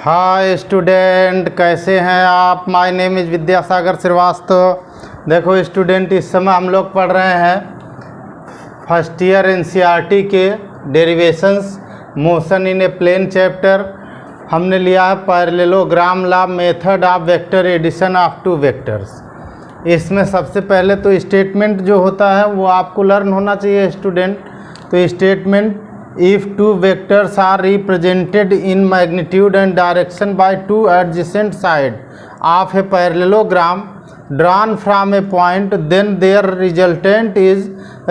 Hi student, कैसे हैं आप। My name is Vidyasagar Srivastava. देखो स्टूडेंट, इस समय हम लोग पढ़ रहे हैं फर्स्ट ईयर एनसीईआरटी के derivations motion in a plane chapter. हमने लिया है parallelogram law method of vector addition of two vectors. इसमें सबसे पहले तो स्टेटमेंट जो होता है वो आपको लर्न होना चाहिए स्टूडेंट। तो statement, if two vectors are represented in magnitude and direction by two adjacent sides of a parallelogram drawn from a point, then their resultant is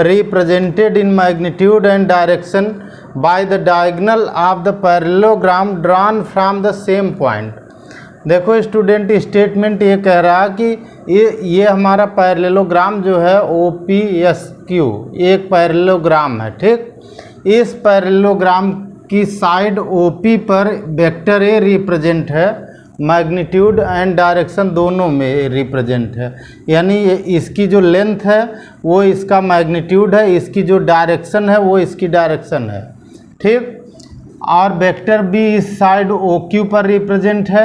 represented in magnitude and direction by the diagonal of the parallelogram drawn from the same point। देखो student, statement ये कह रहा है कि ये हमारा parallelogram जो है OPSQ एक पैरेललोग्राम है, ठीक। इस पैरेललोग्राम की साइड OP पर वेक्टर ए रिप्रेजेंट है, मैग्नीट्यूड एंड डायरेक्शन दोनों में रिप्रेजेंट है। यानी इसकी जो लेंथ है वो इसका मैग्नीट्यूड है, इसकी जो डायरेक्शन है वो इसकी डायरेक्शन है, ठीक। और वेक्टर बी इस साइड OQ पर रिप्रेजेंट है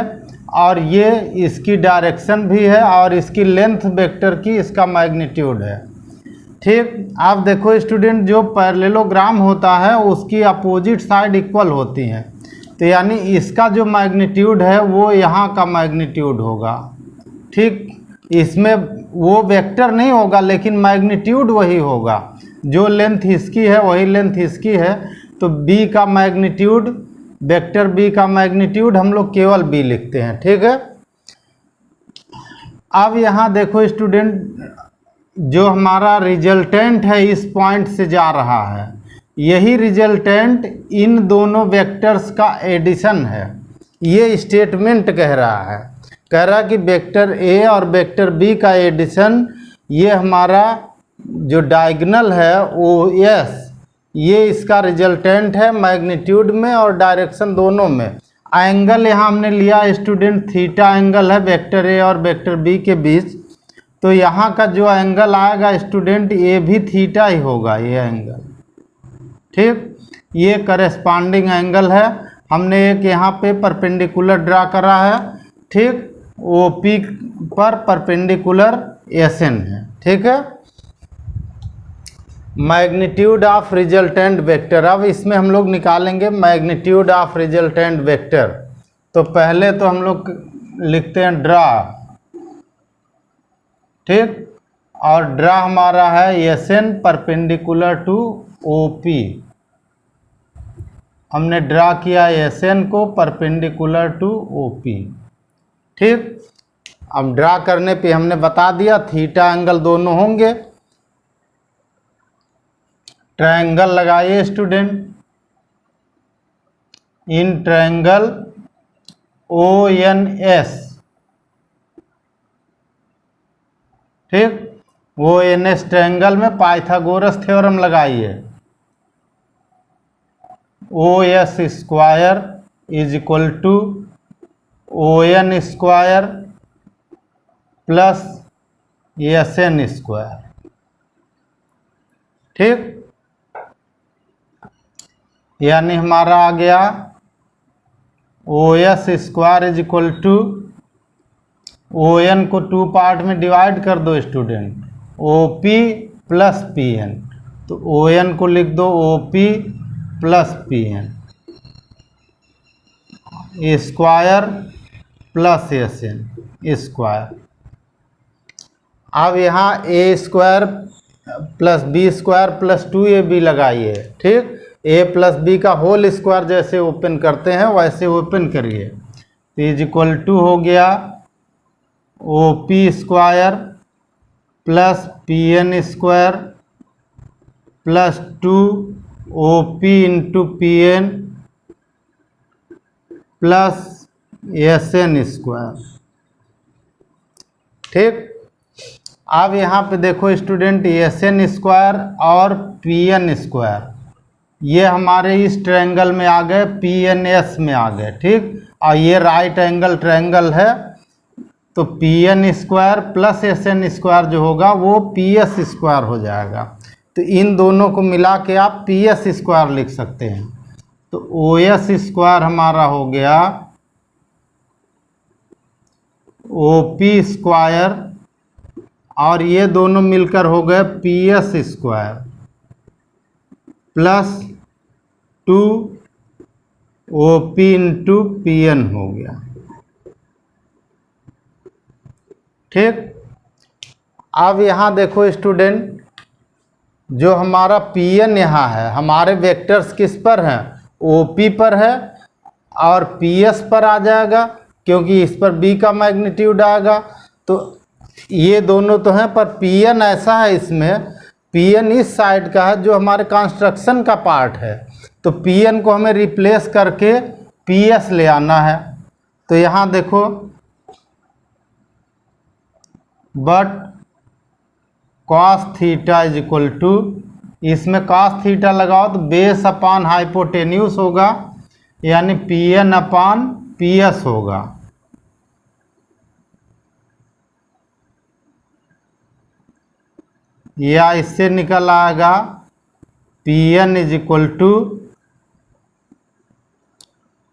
और ये इसकी डायरेक्शन भी है और इसकी लेंथ वेक्टर की इसका मैग्नीट्यूड है, ठीक। आप देखो स्टूडेंट, जो पैरेललोग्राम होता है उसकी अपोजिट साइड इक्वल होती हैं, तो यानी इसका जो मैग्नीट्यूड है वो यहाँ का मैग्नीट्यूड होगा, ठीक। इसमें वो वेक्टर नहीं होगा लेकिन मैग्नीट्यूड वही होगा। जो लेंथ इसकी है वही लेंथ इसकी है, तो बी का मैग्नीट्यूड, वेक्टर बी का मैग्नीट्यूड हम लोग केवल बी लिखते हैं, ठीक है। अब यहाँ देखो स्टूडेंट, जो हमारा रिजल्टेंट है इस पॉइंट से जा रहा है, यही रिजल्टेंट इन दोनों वेक्टर्स का एडिशन है। ये स्टेटमेंट कह रहा है कि वेक्टर ए और वेक्टर बी का एडिशन, ये हमारा जो डायगोनल है OS, ये इसका रिजल्टेंट है मैग्नीट्यूड में और डायरेक्शन दोनों में। एंगल यहाँ हमने लिया स्टूडेंट थीटा एंगल है वेक्टर ए और वेक्टर बी के बीच, तो यहाँ का जो एंगल आएगा स्टूडेंट ये भी थीटा ही होगा, ये एंगल, ठीक। ये करेस्पॉन्डिंग एंगल है। हमने एक यहाँ पे परपेंडिकुलर ड्रा करा है, ठीक। OP पर परपेंडिकुलर SN है, ठीक है। मैग्नीट्यूड ऑफ रिजल्टेंट वेक्टर, अब इसमें हम लोग निकालेंगे मैग्नीट्यूड ऑफ रिजल्टेंट वेक्टर। तो पहले तो हम लोग लिखते हैं ड्रा, ठीक। और ड्रा हमारा है SN परपेंडिकुलर टू OP। हमने ड्रा किया SN को परपेंडिकुलर टू OP, ठीक। अब ड्रा करने पे हमने बता दिया थीटा एंगल दोनों होंगे। ट्रायंगल लगाइए स्टूडेंट। इन ट्रायंगल ONS, ठीक। ONS ट्रायंगल में पाइथागोरस थ्योरम लगाइए। OS square is equal to ON square plus SN square, ठीक। यानी हमारा आ गया OS square is equal to ON को 2 पार्ट में डिवाइड कर दो स्टूडेंट, OP प्लस PN। तो ON को लिख दो OP plus PN square plus SN square. अब यहाँ A square plus B square plus 2AB लगाइए, ठीक। A प्लस B का होल स्क्वायर जैसे ओपन करते हैं वैसे ओपन करिए। तो इज इक्वल टू हो गया OP square plus PN square plus 2OP into PN plus SN square, ठीक। अब यहाँ पे देखो स्टूडेंट, SN स्क्वायर और PN स्क्वायर ये हमारे इस ट्रायंगल में आ गए, PNS में आ गए, ठीक। और ये राइट एंगल ट्रायंगल है, तो PN square plus SN square जो होगा वो PS स्क्वायर हो जाएगा। तो इन दोनों को मिला के आप PS स्क्वायर लिख सकते हैं। तो OS स्क्वायर हमारा हो गया ओ पी स्क्वायर और ये दोनों मिलकर हो गए P S square plus 2 O P into P N हो गया। ठीक, अब यहाँ देखो स्टूडेंट, जो हमारा पी एन यहाँ है, हमारे वेक्टर्स किस पर हैं, ओ पी पर है और पी एस पर आ जाएगा क्योंकि इस पर बी का मैग्नीट्यूड आएगा। तो ये दोनों तो हैं, पर पी एन ऐसा है, इसमें पी एन इस साइड का है जो हमारे कंस्ट्रक्शन का पार्ट है। तो पी एन को हमें रिप्लेस करके पी एस ले आना है। तो यहाँ देखो, but cos theta is equal to, इसमें कॉस थीटा लगाओ तो बेस अपान हाइपोटेन्यूस होगा, यानी P N upon P S होगा। या इससे निकल आएगा P N is equal to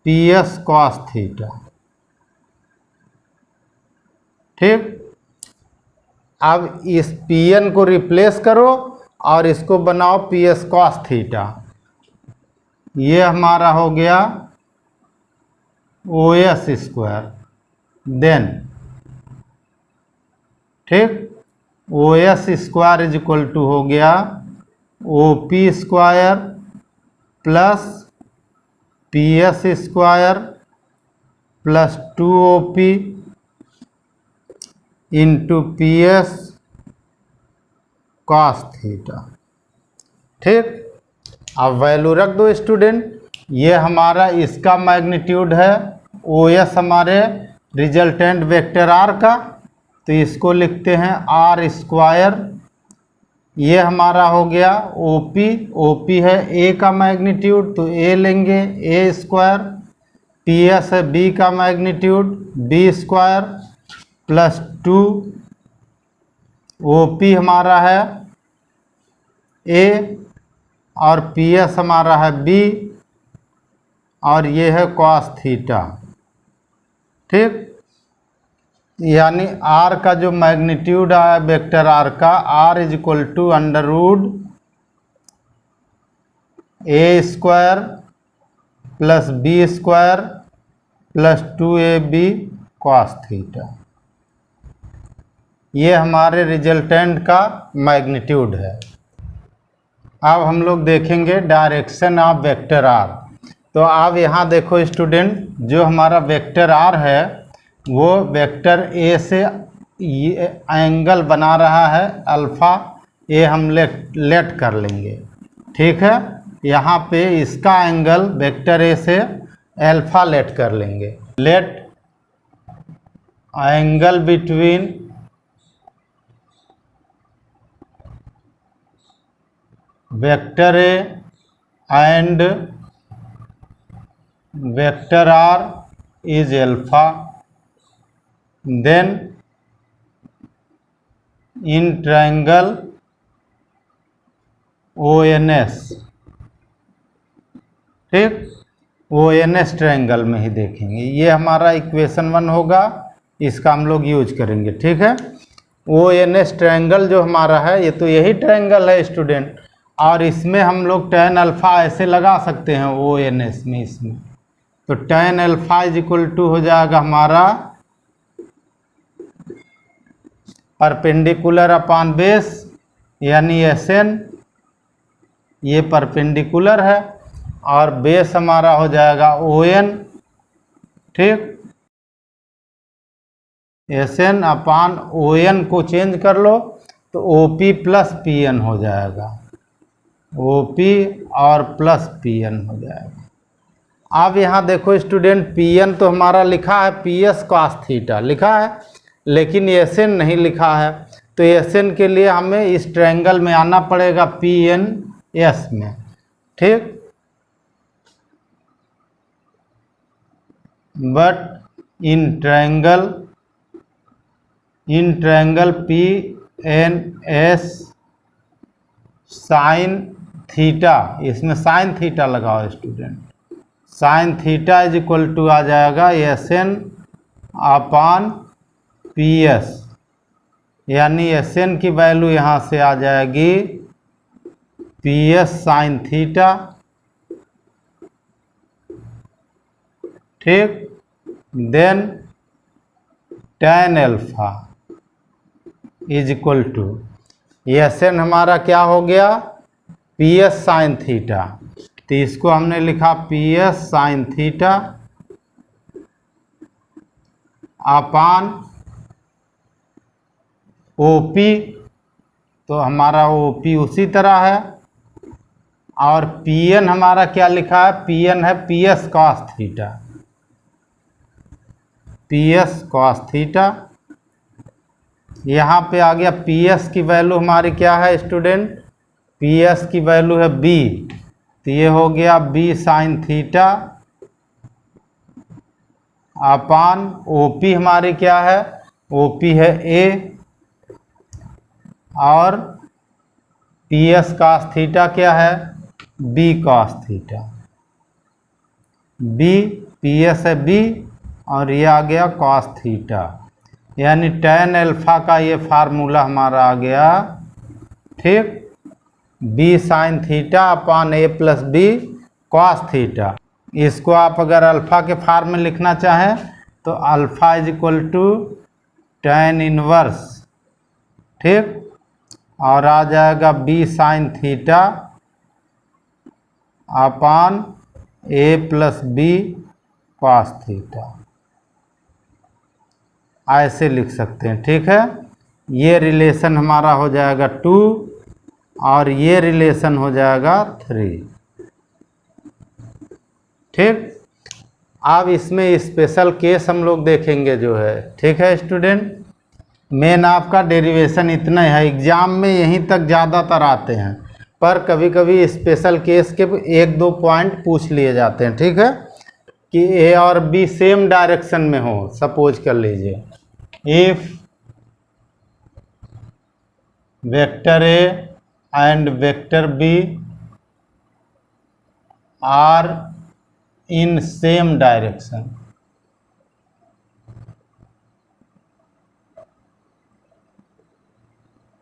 P S cos theta. ठीक, अब इस पी एन को रिप्लेस करो और इसको बनाओ पी एस कॉस थीटा। ये हमारा हो गया ओ एस स्क्वायर। देन ठीक, O S square is equal to हो गया O P square plus P S square plus 2 O P into P S cos theta. ठीक, अब वैल्यू रख दो स्टूडेंट। ये हमारा इसका मैग्नीट्यूड है, ओ एस हमारे रिजल्टेंट वेक्टर आर का, तो इसको लिखते हैं आर स्क्वायर। ये हमारा हो गया ओ पी है ए का मैग्नीट्यूड, तो ए लेंगे ए स्क्वायर, पी एस है बी का magnitude B square plus 2 O P हमारा है ए और पी एस हमारा है बी और ये है कॉस थीटा। ठीक, यानी आर का जो मैग्नीट्यूड आया वेक्टर आर का, R is equal to under root A square plus B square plus 2ab cos theta. ये हमारे रिजल्टेंट का मैग्नीट्यूड है। अब हम लोग देखेंगे डायरेक्शन ऑफ वेक्टर आर। तो आप यहाँ देखो स्टूडेंट, जो हमारा वेक्टर आर है वो वेक्टर ए से ये एंगल बना रहा है अल्फ़ा, ये हम लेट कर लेंगे। ठीक है, यहाँ पे इसका एंगल वेक्टर ए से अल्फ़ा लेट कर लेंगे। Let angle between vector A and vector R is alpha, then in triangle ONS। ठीक, ONS ट्रायंगल में ही देखेंगे। ये हमारा इक्वेशन 1 होगा, इसका हम लोग यूज करेंगे। ठीक है, ONS ट्रायंगल जो हमारा है, ये तो यही ट्रायंगल है स्टूडेंट, और इसमें हम लोग tan अल्फ़ा ऐसे लगा सकते हैं ONS में। इसमें तो tan alpha is equal to हो जाएगा हमारा परपेंडिकुलर अपान बेस, यानी SN, ये परपेंडिकुलर है, और बेस हमारा हो जाएगा ON। ठीक, SN अपान ON को चेंज कर लो तो OP प्लस PN हो जाएगा, OP और प्लस PN हो जाएगा। अब यहाँ देखो स्टूडेंट, PN तो हमारा लिखा है PS कॉस थीटा लिखा है, लेकिन SN नहीं लिखा है। तो SN के लिए हमें इस ट्रायंगल में आना पड़ेगा PNS में। ठीक, but in triangle PNS sine theta, इसमें साइन थीटा लगाओ student. Sine theta is equal to आ जाएगा SN अपान पी एस, यानी एस एन की वैल्यू यहाँ से आ जाएगी पी एस साइन थीटा, ठीक। Then tan alpha is equal to, S N हमारा क्या हो गया, पी एस साइन थीटा, तो इसको हमने लिखा P S sine theta upon OP, तो हमारा ओपी उसी तरह है, और पी एन हमारा क्या लिखा है, पी एन है P S cos theta, P S cos theta. यहाँ पे आ गया पी एस की वैल्यू हमारी क्या है स्टूडेंट, पी एस की वैल्यू है बी, तो ये हो गया B sine theta upon OP हमारी क्या है, ओपी है ए, और पी एस कॉस थीटा क्या है, B cos theta, B P S है बी, और ये आ गया कॉस थीटा, यानी tan अल्फा का ये फार्मूला हमारा आ गया, ठीक। बी साइन थीटा अपान ए प्लस बी कॉस थीटा। इसको आप अगर अल्फ़ा के फार्म में लिखना चाहें तो alpha is equal to tan inverse, ठीक, और आ जाएगा बी साइन थीटा अपान ए प्लस बी कॉस थीटा, ऐसे लिख सकते हैं, ठीक है। ये रिलेशन हमारा हो जाएगा 2 और ये रिलेशन हो जाएगा 3, ठीक। अब इसमें स्पेशल केस हम लोग देखेंगे जो है, ठीक है स्टूडेंट। मेन आपका डेरिवेशन इतना है, एग्जाम में यहीं तक ज़्यादातर आते हैं, पर कभी कभी स्पेशल केस के 1-2 पॉइंट पूछ लिए जाते हैं, ठीक है, कि ए और बी सेम डायरेक्शन में हो। सपोज कर लीजिए if vector A and vector B are in same direction,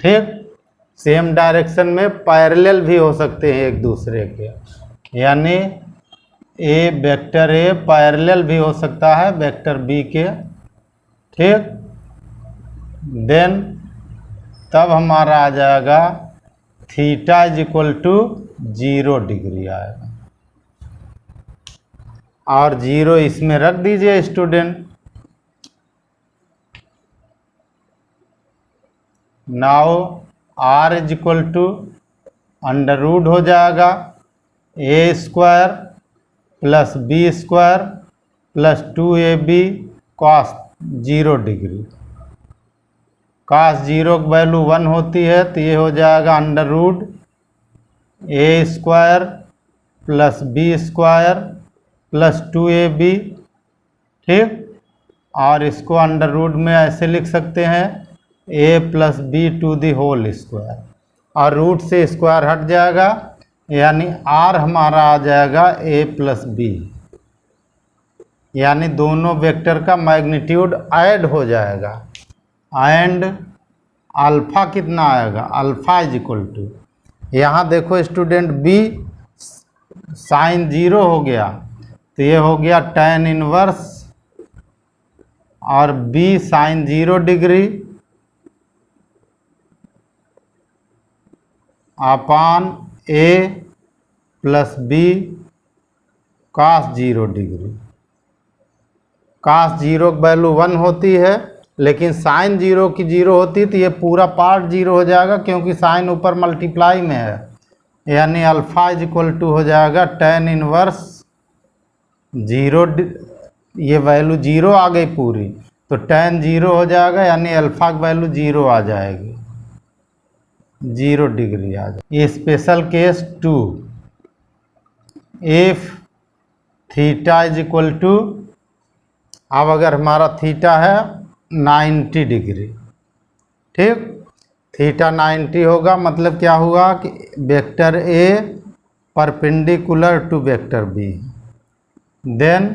ठीक। सेम डायरेक्शन में पैरेलल भी हो सकते हैं एक दूसरे के, यानी ए वेक्टर ए पैरेलल भी हो सकता है वेक्टर बी के, ठीक। देन तब हमारा आ जाएगा theta is equal to 0 degree आएगा, और 0 इसमें रख दीजिए student. Now R is equal to under root हो जाएगा A square plus B square plus 2ab cos 0 degree. Cos 0 की वैल्यू 1 होती है, तो ये हो जाएगा अंडर रूट ए square plus B square plus 2ab, ठीक। और इसको अंडर रूट में ऐसे लिख सकते हैं a plus B to the whole square, और रूट से स्क्वायर हट जाएगा, यानी r हमारा आ जाएगा a प्लस बी, यानी दोनों वेक्टर का मैग्नीट्यूड ऐड हो जाएगा। एंड अल्फ़ा कितना आएगा, अल्फ़ा इज इक्वल टू, यहाँ देखो स्टूडेंट b साइन 0 हो गया, तो ये हो गया tan इनवर्स और b sine 0 degree upon a plus B cos 0 degree. Cos 0 की वैल्यू 1 होती है, लेकिन साइन 0 की 0 होती है, तो ये पूरा पार्ट 0 हो जाएगा, क्योंकि साइन ऊपर मल्टीप्लाई में है, यानी अल्फ़ा इज इक्वल टू हो जाएगा tan इनवर्स 0, ये वैल्यू 0 आ गई पूरी, तो tan 0 हो जाएगा, यानी अल्फ़ा की वैल्यू 0 आ जाएगी, 0 डिग्री आ जाएगी। Special case 2, if theta is equal to, अब अगर हमारा थीटा है 90 डिग्री, ठीक, थीटा 90 होगा, मतलब क्या हुआ कि vector a perpendicular to vector b, then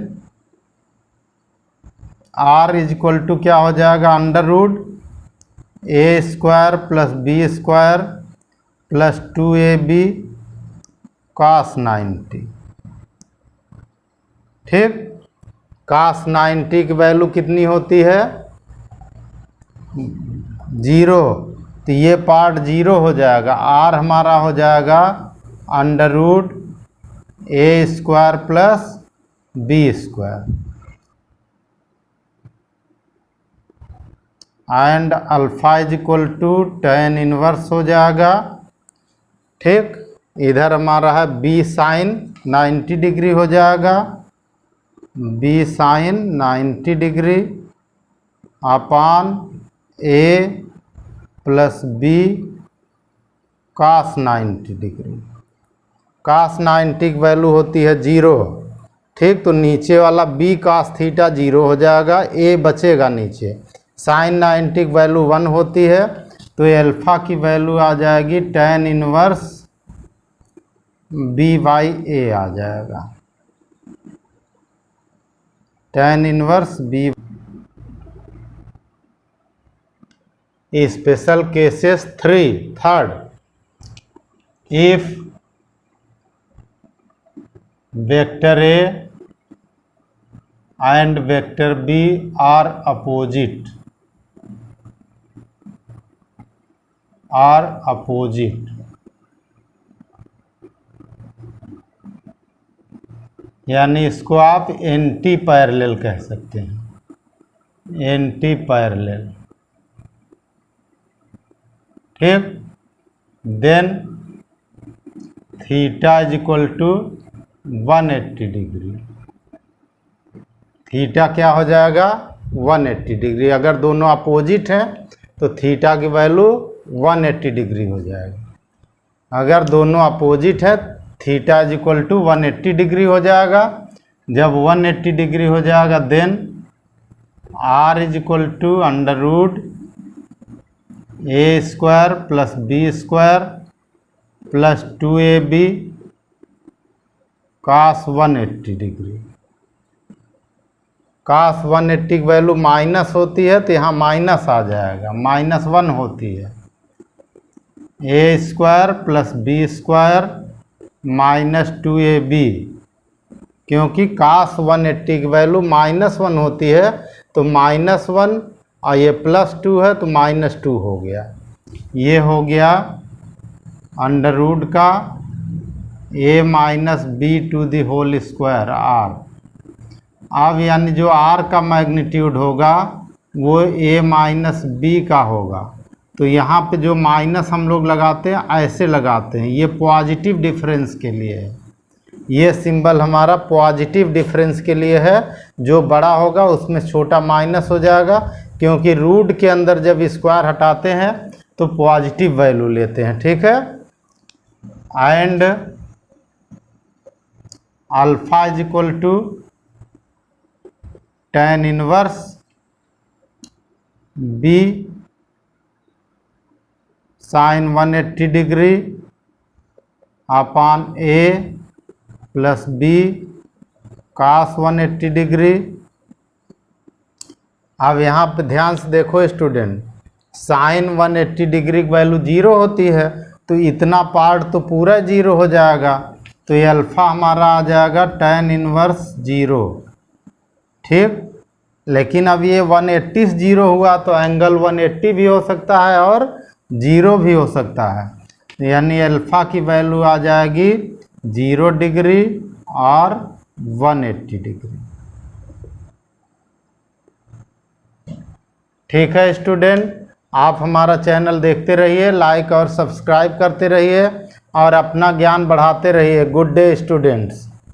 are is equal to क्या हो जाएगा, अंडर रूट ए square plus B square plus 2ab cos 90। ठीक, cos 90 की वैल्यू कितनी होती है, 0, तो ये पार्ट 0 हो जाएगा। आर हमारा हो जाएगा under root A square plus B square and alpha is equal to tan inverse हो जाएगा। ठीक, इधर हमारा है बी साइन 90 डिग्री हो जाएगा, बी साइन 90 डिग्री अपान ए plus B cos 90 degree. cos 90 की वैल्यू होती है 0। ठीक, तो नीचे वाला b cos थीटा 0 हो जाएगा, a बचेगा नीचे। साइन 90 की वैल्यू 1 होती है, तो अल्फा की वैल्यू आ जाएगी tan inverse b by A आ जाएगा, tan inverse b। Special cases 3 if vector A and vector B are opposite यानी इसको आप एंटी पैरेलल कह सकते हैं, एंटी पैरेलल। ठीक, then theta is equal to 180 degree. Theta क्या हो जाएगा, 180 डिग्री। अगर दोनों अपोजिट हैं तो थीटा की वैल्यू 180 डिग्री हो जाएगा। अगर दोनों अपोजिट है theta is equal to 180 degree हो जाएगा। जब 180 डिग्री हो जाएगा then are is equal to under root A square plus B square plus 2ab cos 180 degree. cos 180 की वैल्यू माइनस होती है तो यहाँ माइनस आ जाएगा, -1 होती है। A square plus B square minus 2ab, क्योंकि cos 180 की वैल्यू -1 होती है तो -1 और ये +2 है तो -2 हो गया। ये हो गया अंडर रूट का a minus B to the whole square r। अब यानी जो r का मैग्नीट्यूड होगा वो a माइनस बी का होगा। तो यहाँ पे जो माइनस हम लोग लगाते हैं ऐसे लगाते हैं, ये पॉजिटिव डिफरेंस के लिए है। ये सिंबल हमारा पॉजिटिव डिफरेंस के लिए है। जो बड़ा होगा उसमें छोटा माइनस हो जाएगा, क्योंकि रूट के अंदर जब स्क्वायर हटाते हैं तो पॉजिटिव वैल्यू लेते हैं। ठीक है, and alpha is equal to tan inverse B sine 180 degree upon A plus B cos 180 degree. अब यहाँ पे ध्यान से देखो स्टूडेंट, साइन 180 डिग्री की वैल्यू 0 होती है तो इतना पार्ट तो पूरा 0 हो जाएगा। तो ये अल्फ़ा हमारा आ जाएगा tan इनवर्स 0। ठीक, लेकिन अब ये 180 से 0 हुआ तो एंगल 180 भी हो सकता है और 0 भी हो सकता है। यानी अल्फ़ा की वैल्यू आ जाएगी 0 डिग्री और 180 डिग्री। ठीक है स्टूडेंट, आप हमारा चैनल देखते रहिए, लाइक और सब्सक्राइब करते रहिए और अपना ज्ञान बढ़ाते रहिए। Good day students.